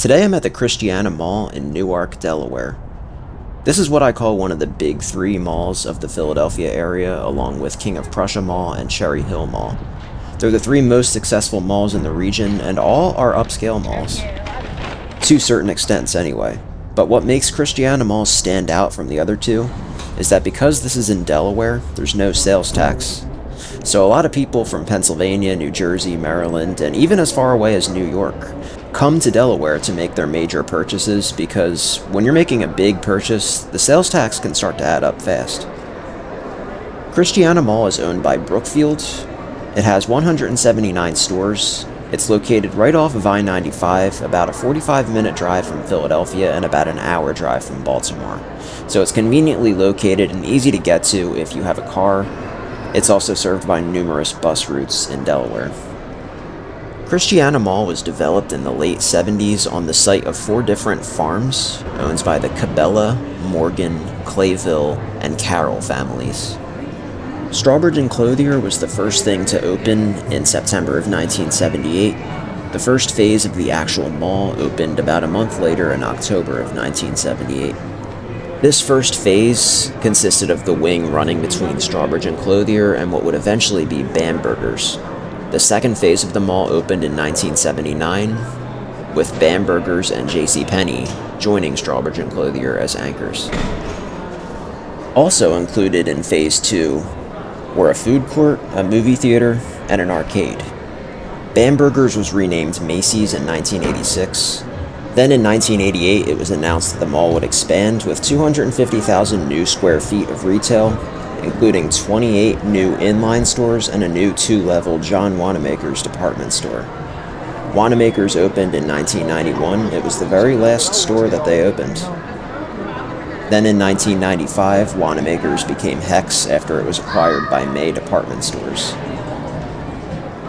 Today I'm at the Christiana Mall in Newark, Delaware. This is what I call one of the big three malls of the Philadelphia area, along with King of Prussia Mall and Cherry Hill Mall. They're the three most successful malls in the region, and all are upscale malls. To certain extents, anyway. But what makes Christiana Mall stand out from the other two is that because this is in Delaware, there's no sales tax. So a lot of people from Pennsylvania, New Jersey, Maryland, and even as far away as New York come to Delaware to make their major purchases because when you're making a big purchase, the sales tax can start to add up fast. Christiana Mall is owned by Brookfield. It has 179 stores. It's located right off of I-95, about a 45-minute drive from Philadelphia and about an hour drive from Baltimore. So it's conveniently located and easy to get to if you have a car. It's also served by numerous bus routes in Delaware. Christiana Mall was developed in the late 70s on the site of 4 different farms owned by the Cabela, Morgan, Clayville, and Carroll families. Strawbridge & Clothier was the first thing to open in September of 1978. The first phase of the actual mall opened about a month later in October of 1978. This first phase consisted of the wing running between Strawbridge & Clothier and what would eventually be Bamberger's. The second phase of the mall opened in 1979, with Bamberger's and JCPenney joining Strawbridge & Clothier as anchors. Also included in Phase 2 were a food court, a movie theater, and an arcade. Bamberger's was renamed Macy's in 1986. Then in 1988, it was announced that the mall would expand with 250,000 new square feet of retail, including 28 new inline stores and a new 2-level John Wanamaker's department store. Wanamaker's opened in 1991. It was the very last store that they opened. Then in 1995, Wanamaker's became Hex after it was acquired by May Department Stores.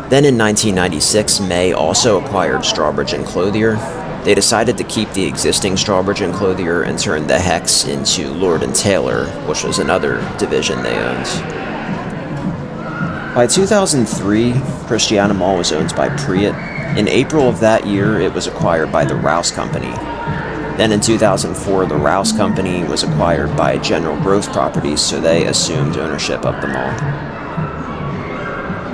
Then in 1996, May also acquired Strawbridge & Clothier. They decided to keep the existing Strawbridge & Clothier and turn the Hex into Lord & Taylor, which was another division they owned. By 2003, Christiana Mall was owned by Priet. In April of that year, it was acquired by the Rouse Company. Then in 2004, the Rouse Company was acquired by General Growth Properties, so they assumed ownership of the mall.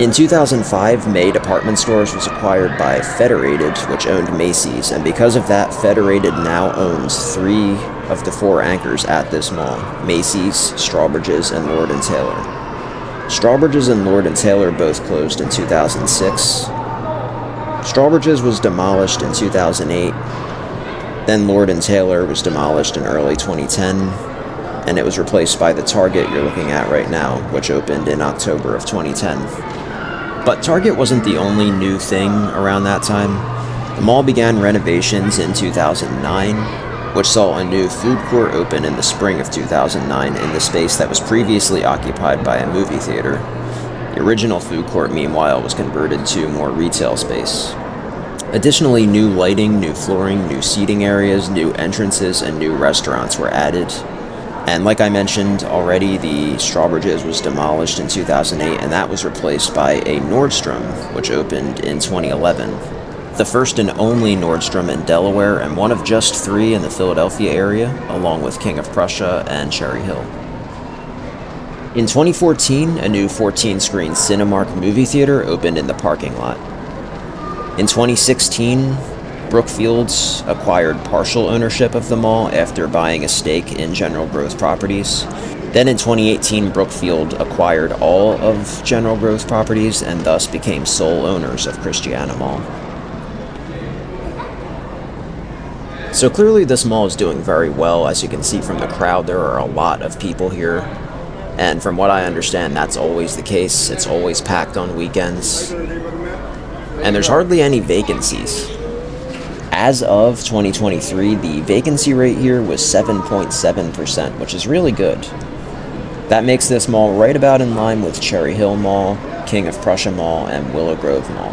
In 2005, May Department Stores was acquired by Federated, which owned Macy's, and because of that, Federated now owns 3 of the 4 anchors at this mall: Macy's, Strawbridge's, and Lord & Taylor. Strawbridge's and Lord & Taylor both closed in 2006. Strawbridge's was demolished in 2008. Then Lord & Taylor was demolished in early 2010, and it was replaced by the Target you're looking at right now, which opened in October of 2010. But Target wasn't the only new thing around that time. The mall began renovations in 2009, which saw a new food court open in the spring of 2009 in the space that was previously occupied by a movie theater. The original food court, meanwhile, was converted to more retail space. Additionally, new lighting, new flooring, new seating areas, new entrances, and new restaurants were added. And like I mentioned already, the Strawbridge's was demolished in 2008, and that was replaced by a Nordstrom, which opened in 2011. The first and only Nordstrom in Delaware, and one of just 3 in the Philadelphia area, along with King of Prussia and Cherry Hill. In 2014, a new 14-screen Cinemark movie theater opened in the parking lot. In 2016, Brookfields acquired partial ownership of the mall after buying a stake in General Growth Properties. Then in 2018, Brookfield acquired all of General Growth Properties and thus became sole owners of Christiana Mall. So clearly this mall is doing very well. As you can see from the crowd, there are a lot of people here. And from what I understand, that's always the case. It's always packed on weekends. And there's hardly any vacancies. As of 2023, the vacancy rate here was 7.7%, which is really good. That makes this mall right about in line with Cherry Hill Mall, King of Prussia Mall, and Willow Grove Mall.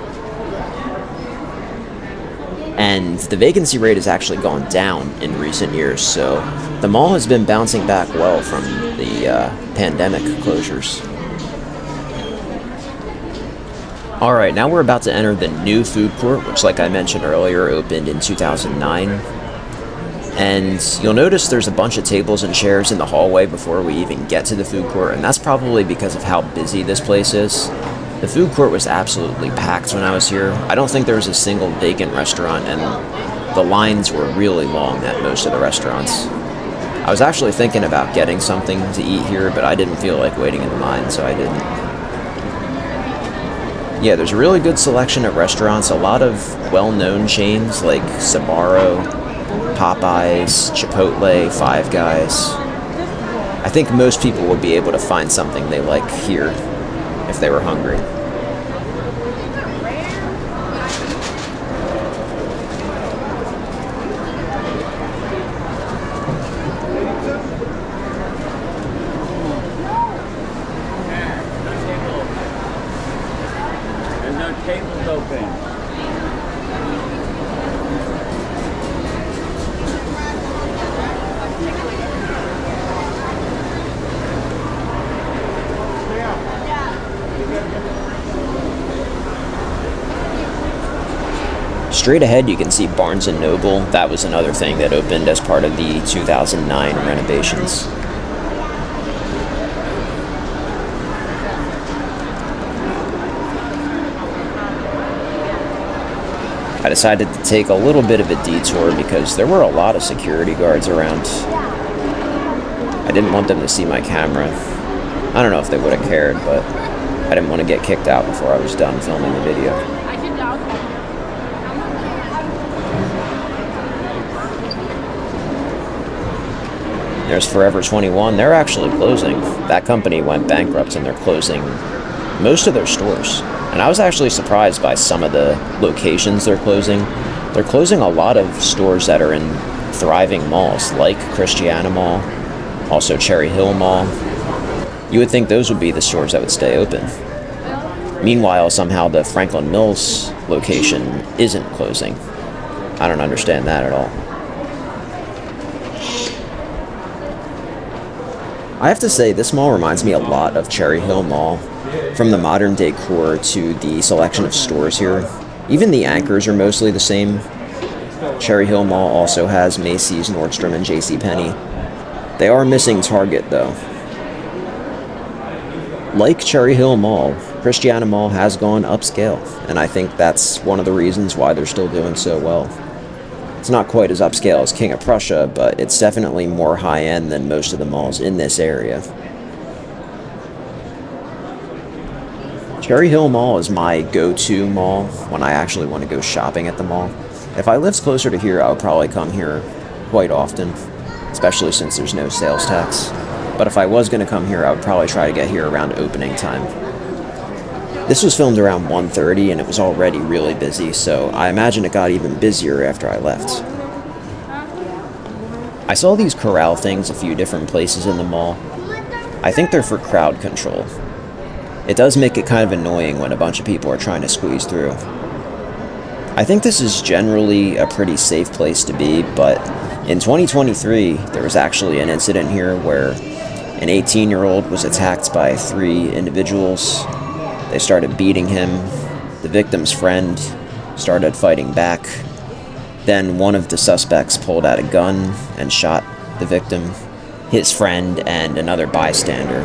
And the vacancy rate has actually gone down in recent years, so the mall has been bouncing back well from the pandemic closures. Alright, now we're about to enter the new food court, which like I mentioned earlier, opened in 2009. And you'll notice there's a bunch of tables and chairs in the hallway before we even get to the food court, and that's probably because of how busy this place is. The food court was absolutely packed when I was here. I don't think there was a single vacant restaurant, and the lines were really long at most of the restaurants. I was actually thinking about getting something to eat here, but I didn't feel like waiting in the line, so I didn't. Yeah, there's a really good selection of restaurants, a lot of well-known chains like Sbarro, Popeyes, Chipotle, Five Guys. I think most people would be able to find something they like here if they were hungry. Tables open. Straight ahead you can see Barnes & Noble. That was another thing that opened as part of the 2009 renovations. I decided to take a little bit of a detour because there were a lot of security guards around. I didn't want them to see my camera. I don't know if they would have cared, but I didn't want to get kicked out before I was done filming the video. There's Forever 21. They're actually closing. That company went bankrupt and they're closing most of their stores. And I was actually surprised by some of the locations they're closing. They're closing a lot of stores that are in thriving malls, like Christiana Mall, also Cherry Hill Mall. You would think those would be the stores that would stay open. Meanwhile, somehow the Franklin Mills location isn't closing. I don't understand that at all. I have to say, this mall reminds me a lot of Cherry Hill Mall. From the modern decor to the selection of stores here. Even the anchors are mostly the same. Cherry Hill Mall also has Macy's, Nordstrom, and JCPenney. They are missing Target, though. Like Cherry Hill Mall, Christiana Mall has gone upscale, and I think that's one of the reasons why they're still doing so well. It's not quite as upscale as King of Prussia, but it's definitely more high-end than most of the malls in this area. Cherry Hill Mall is my go-to mall when I actually want to go shopping at the mall. If I lived closer to here, I would probably come here quite often, especially since there's no sales tax. But if I was going to come here, I would probably try to get here around opening time. This was filmed around 1:30 and it was already really busy, so I imagine it got even busier after I left. I saw these corral things a few different places in the mall. I think they're for crowd control. It does make it kind of annoying when a bunch of people are trying to squeeze through. I think this is generally a pretty safe place to be, but in 2023, there was actually an incident here where an 18-year-old was attacked by 3 individuals. They started beating him. The victim's friend started fighting back. Then one of the suspects pulled out a gun and shot the victim, his friend, and another bystander.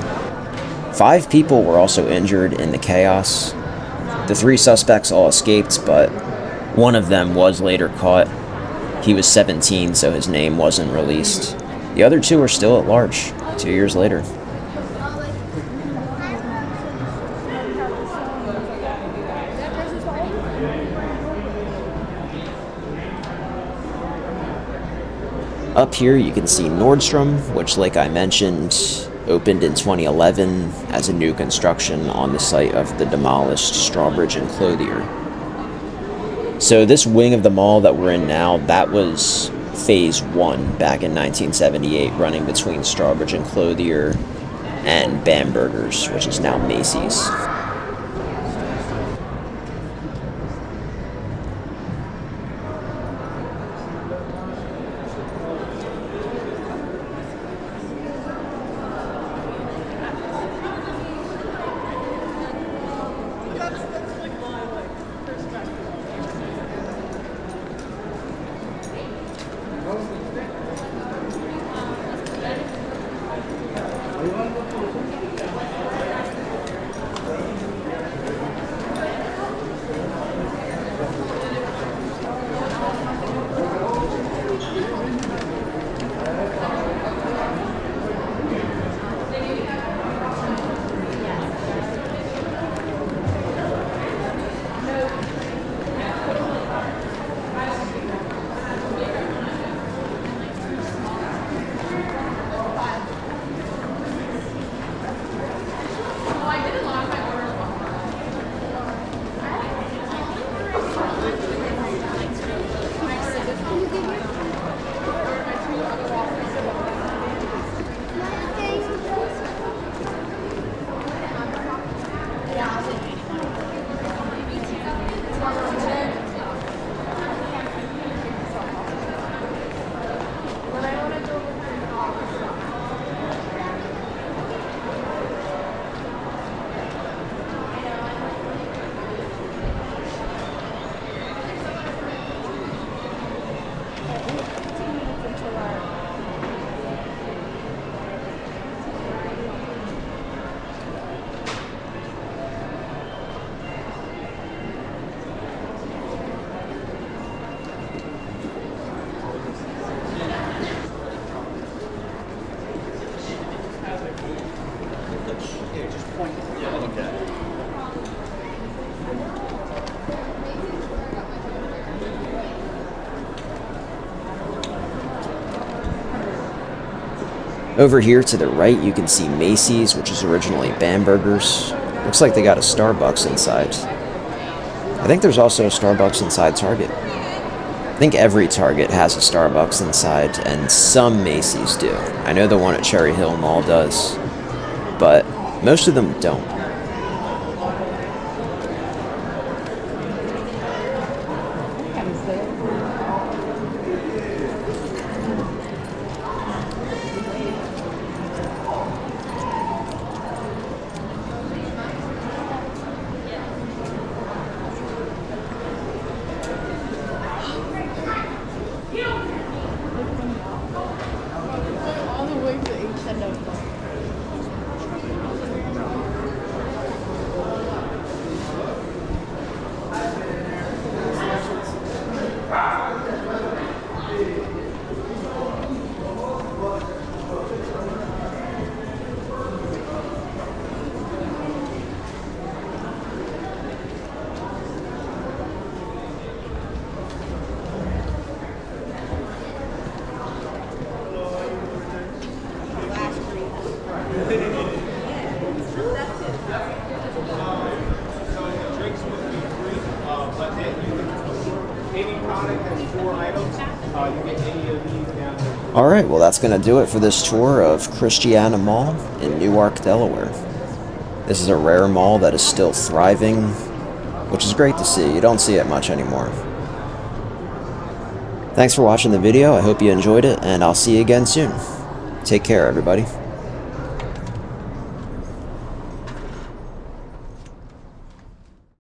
5 people were also injured in the chaos. The 3 suspects all escaped, but one of them was later caught. He was 17, so his name wasn't released. The other 2 are still at large, 2 years later. Up here you can see Nordstrom, which, like I mentioned, opened in 2011 as a new construction on the site of the demolished Strawbridge and Clothier. So this wing of the mall that we're in now, that was phase 1 back in 1978, running between Strawbridge and Clothier and Bamberger's, which is now Macy's. Over here to the right, you can see Macy's, which is originally Bamberger's. Looks like they got a Starbucks inside. I think there's also a Starbucks inside Target. I think every Target has a Starbucks inside, and some Macy's do. I know the one at Cherry Hill Mall does, but most of them don't. Alright, well that's going to do it for this tour of Christiana Mall in Newark, Delaware. This is a rare mall that is still thriving, which is great to see. You don't see it much anymore. Thanks for watching the video. I hope you enjoyed it, and I'll see you again soon. Take care, everybody.